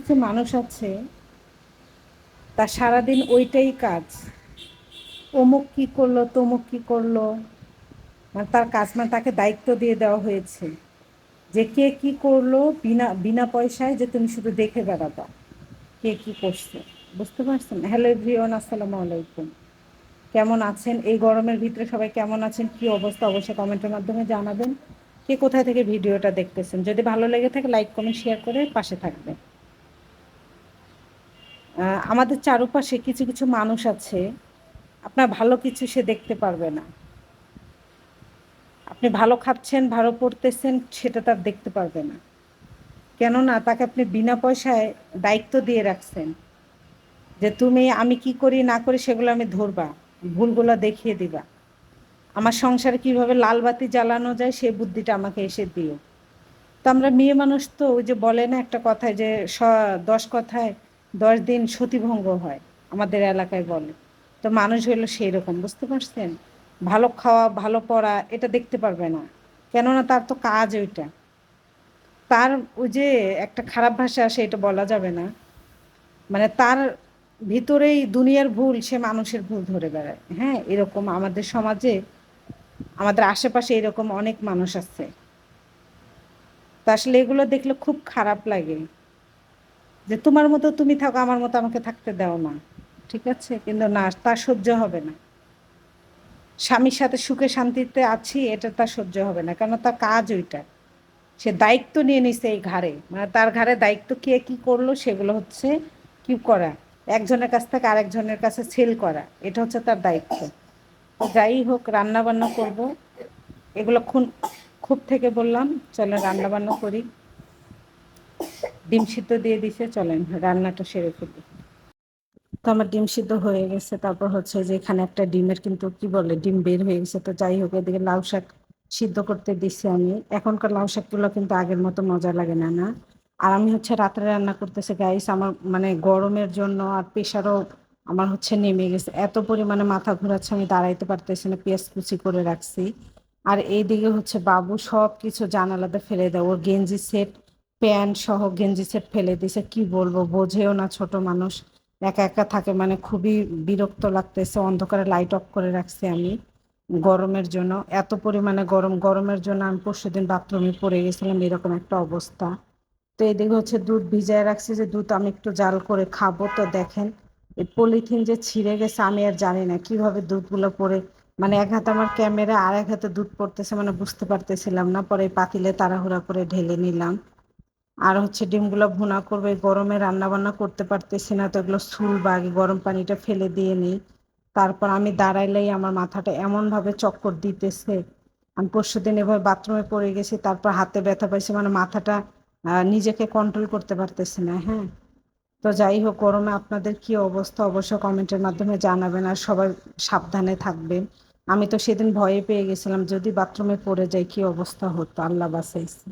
কিছু মানুষ আছে, তার সারাদিন ওইটাই কাজ। অমুক কী করলো, তমুক কী করলো, মানে তার কাজ, মানে তাকে দায়িত্ব দিয়ে দেওয়া হয়েছে যে কে কী করলো, বিনা বিনা পয়সায়, যে তুমি শুধু দেখে বেড়াবা কে কী করছে। বুঝতে পারছেন? হ্যালো এভরিওয়ান, আসসালামু আলাইকুম। কেমন আছেন? এই গরমের ভিতরে সবাই কেমন আছেন, কী অবস্থা, অবশ্যই কমেন্টের মাধ্যমে জানাবেন। কে কোথায় থেকে ভিডিওটা দেখতেছেন। যদি ভালো লেগে থাকে লাইক কমেন্ট শেয়ার করে পাশে থাকবেন। আমাদের চারপাশে কিছু কিছু মানুষ আছে, আপনার ভালো কিছু সে দেখতে পারবে না। আপনি ভালো খাচ্ছেন, ভালো পড়তেছেন, সেটা তার দেখতে পারবে না। কেননা তাকে আপনি বিনা পয়সায় দায়িত্ব দিয়ে রাখছেন যে তুমি আমি কি করি না করি সেগুলো আমি ধরবা, ভুলগুলো দেখিয়ে দিবা, আমার সংসারে কিভাবে লাল বাতি জ্বালানো যায় সেই বুদ্ধিটা আমাকে এসে দিও। তো আমরা মেয়ে মানুষ, তো ওই যে বলে না একটা কথায় যে 10 কথায় 10 দিন সতীভঙ্গ হয়, আমাদের এলাকায় বলে। তো মানুষ হলো সেই রকম, বুঝতে পারছেন? ভালো খাওয়া, ভালো পড়া, এটা দেখতে পারবে না, কেননা তার তো কাজ ওইটা। তার ওই যে একটা খারাপ ভাষা আসে, এটা বলা যাবে না, মানে তার ভিতরেই দুনিয়ার ভুল সে মানুষের ভুল ধরে বেড়ায়। হ্যাঁ, এরকম আমাদের সমাজে, আমাদের আশেপাশে এরকম অনেক মানুষ আছে। তা আসলে এগুলো দেখলে খুব খারাপ লাগে যে তোমার মতো তুমি থাকো, আমার মতো আমাকে থাকতে দাও না। ঠিক আছে, কিন্তু না, তার সহ্য হবে না। স্বামীর সাথে সুখে শান্তিতে আছি, এটা তার সহ্য হবে না, কারণ তার কাজ ওইটা। সে দায়িত্ব নিয়ে নিছে এই ঘাড়ে, মানে তার ঘাড়ে দায়িত্ব, কে কি করলো সেগুলো হচ্ছে কি করা, একজনের কাছ থেকে আরেকজনের কাছে সেল করা, এটা হচ্ছে তার দায়িত্ব। তো যাই হোক, রান্না বান্না করবো, এগুলো খুব থেকে বললাম, চলেন রান্না বান্না করি। ডিম সিদ্ধ দিয়ে দিছে, চলেন রান্নাটা সেরে ফেলি। তো আমার ডিম সিদ্ধ হয়ে গেছে, তারপর হচ্ছে যে এখানে একটা ডিমের কিন্তু কি বলে ডিম বের হয়ে গেছে। তো যাই হোক, এদিকে লাউ শাক সিদ্ধ করতে দিচ্ছি আমি। এখনকার লাউ শাকগুলো কিন্তু আগের মতো মজা লাগে না, না। আর আমি হচ্ছে রাত্রে রান্না করতেছি গাইস, আমার মানে গরমের জন্য আর প্রেশারও আমার হচ্ছে নেমে গেছে, এত পরিমাণে মাথা ঘোরাচ্ছে, আমি দাঁড়াইতে পারতেছি না, পেঁয়াজ কুচি করে রাখছি। আর এইদিকে হচ্ছে বাবু সব কিছু জানালাতে ফেলে দেয়, ওর গেঞ্জি সেট, প্যান্ট সহ গেঞ্জি সেট ফেলে দিছে। কি বলবো, বোঝেও না, ছোট মানুষ, একা একা থাকে, মানে খুবই বিরক্ত লাগতেছে। অন্ধকারে লাইট অফ করে রাখছি আমি গরমের জন্য, এত পরিমাণে গরম, গরমের জন্য আমি পরশুদিন বাথরুমে পড়ে গেছিলাম, এরকম একটা অবস্থা। তো এদিকে হচ্ছে দুধ ভিজায় রাখছি, যে দুধ আমি একটু জাল করে খাবো। তো দেখেন, এই পলিথিন যে ছিঁড়ে গেছে, আমি আর জানি না কিভাবে দুধগুলো পরে, মানে এক হাতে আমার ক্যামেরা আর এক হাতে দুধ পড়তেছে, মানে বুঝতে পারতেছিলাম না। পরে পাতিলে তাড়াহুড়া করে ঢেলে নিলাম। আর হচ্ছে ডিমগুলো ভুনা করবো, এই গরমে রান্না বান্না করতে পারতেছি না, তো এগুলো ছুলবো, আগে গরম পানিটা ফেলে দিয়ে নিই। তারপর আমি দাঁড়াইলেই আমার মাথাটা এমন ভাবে চক্কর দিতেছে। আমি পরশুদিন এভাবে বাথরুমে পড়ে গেছি, তারপর হাতে ব্যথা পাইছি, মানে মাথাটা নিজেকে কন্ট্রোল করতে পারতেছি না। হ্যাঁ, তো যাই হোক, গরমে আপনাদের কি অবস্থা অবশ্য কমেন্টের মাধ্যমে জানাবেন, আর সবাই সাবধানে থাকবেন। আমি তো সেদিন ভয়ে পেয়ে গেছিলাম, যদি বাথরুমে পড়ে যাই কি অবস্থা হতো, আল্লাহ বাঁচাইছে।